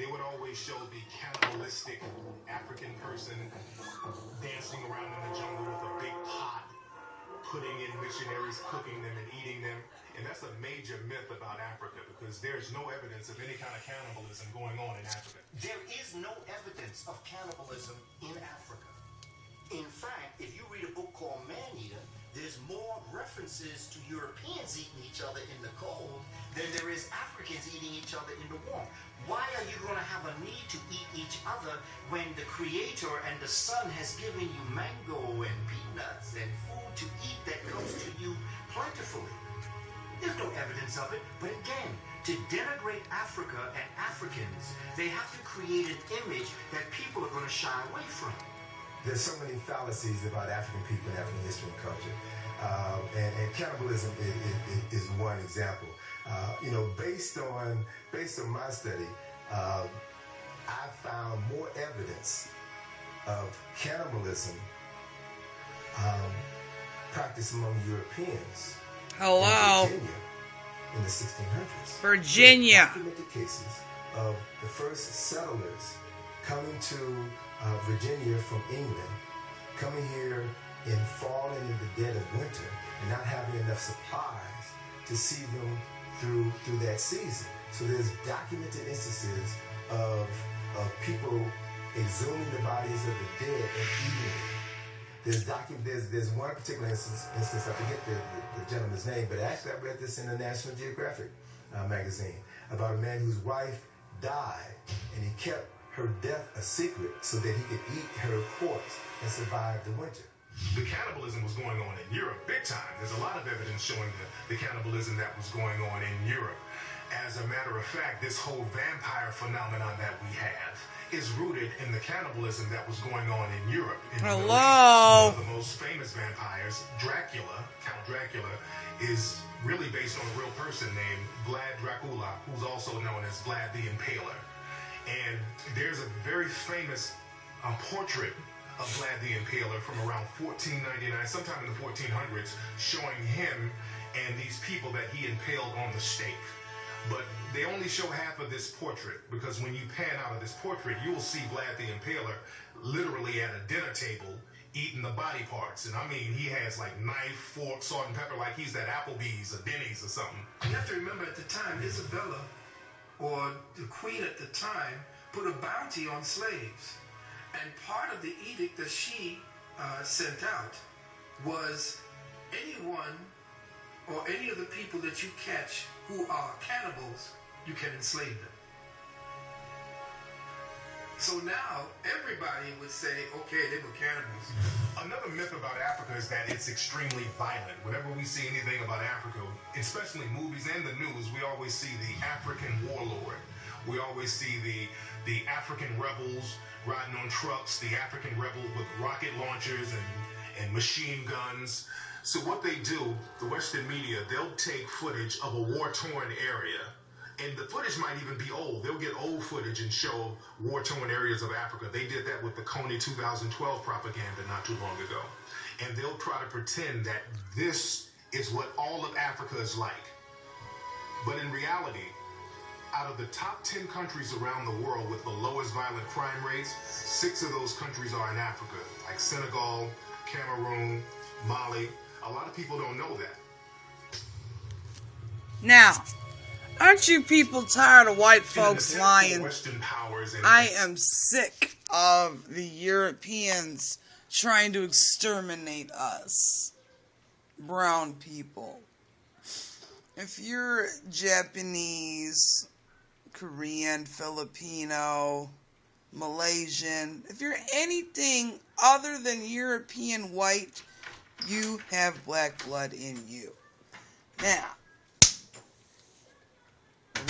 they would always show the cannibalistic African person dancing around in the jungle with a big pot, putting in missionaries, cooking them and eating them. And that's a major myth about Africa, because there's no evidence of any kind of cannibalism going on in Africa. There is no evidence of cannibalism in Africa. In fact, if you read a book called Man-Eater, there's more references to Europeans eating each other in the cold than there is Africans eating each other in the warm. Why are you going to have a need to eat each other when the Creator and the Son has given you mango and peanuts and food to eat that comes to you plentifully? There's no evidence of it, but again, to denigrate Africa and Africans, they have to create an image that people are going to shy away from. There's so many fallacies about African people and African history and culture. And cannibalism is one example. Based on my study, I found more evidence of cannibalism practiced among Europeans. Hello. In Virginia in the 1600s. Virginia. Documented cases of the first settlers coming to Virginia from England, coming here in fall and in the dead of winter, and not having enough supplies to see them through that season. So there's documented instances of people exhuming the bodies of the dead and eating it. There's one particular instance, I forget the gentleman's name, but actually I read this in the National Geographic magazine about a man whose wife died, and he kept her death a secret so that he could eat her corpse and survive the winter. The cannibalism was going on in Europe big time. There's a lot of evidence showing the cannibalism that was going on in Europe. As a matter of fact, this whole vampire phenomenon that we have is rooted in the cannibalism that was going on in Europe. Hello. One of the most famous vampires, Dracula, Count Dracula, is really based on a real person named Vlad Dracula, who's also known as Vlad the Impaler. And there's a very famous portrait of Vlad the Impaler from around 1499, sometime in the 1400s, showing him and these people that he impaled on the stake. But they only show half of this portrait, because when you pan out of this portrait, you will see Vlad the Impaler literally at a dinner table eating the body parts. And I mean, he has like knife, fork, salt, and pepper, like he's at Applebee's or Denny's or something. You have to remember, at the time, Isabella, or the queen at the time, put a bounty on slaves. And part of the edict that she sent out was anyone or any of the people that you catch who are cannibals, you can enslave them. So now everybody would say, okay, they were cannibals. Another myth about Africa is that it's extremely violent. Whenever we see anything about Africa, especially movies and the news, we always see the African warlord. We always see the African rebels riding on trucks, the African rebels with rocket launchers and machine guns. So what they do, the Western media, they'll take footage of a war-torn area, and the footage might even be old. They'll get old footage and show war-torn areas of Africa. They did that with the Coney 2012 propaganda not too long ago. And they'll try to pretend that this is what all of Africa is like. But in reality, out of the top 10 countries around the world with the lowest violent crime rates, 6 of those countries are in Africa, like Senegal, Cameroon, Mali. A lot of people don't know that. Now, aren't you people tired of white folks lying? I am sick of the Europeans trying to exterminate us, brown people. If you're Japanese, Korean, Filipino, Malaysian, if you're anything other than European white, you have black blood in you. Now,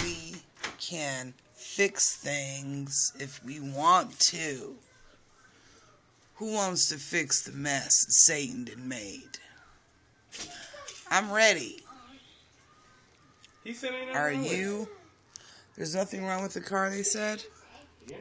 we can fix things if we want to. Who wants to fix the mess Satan done made? I'm ready. He said ain't nothing Are wrong with it. you? There's nothing wrong with the car, they said? Yeah.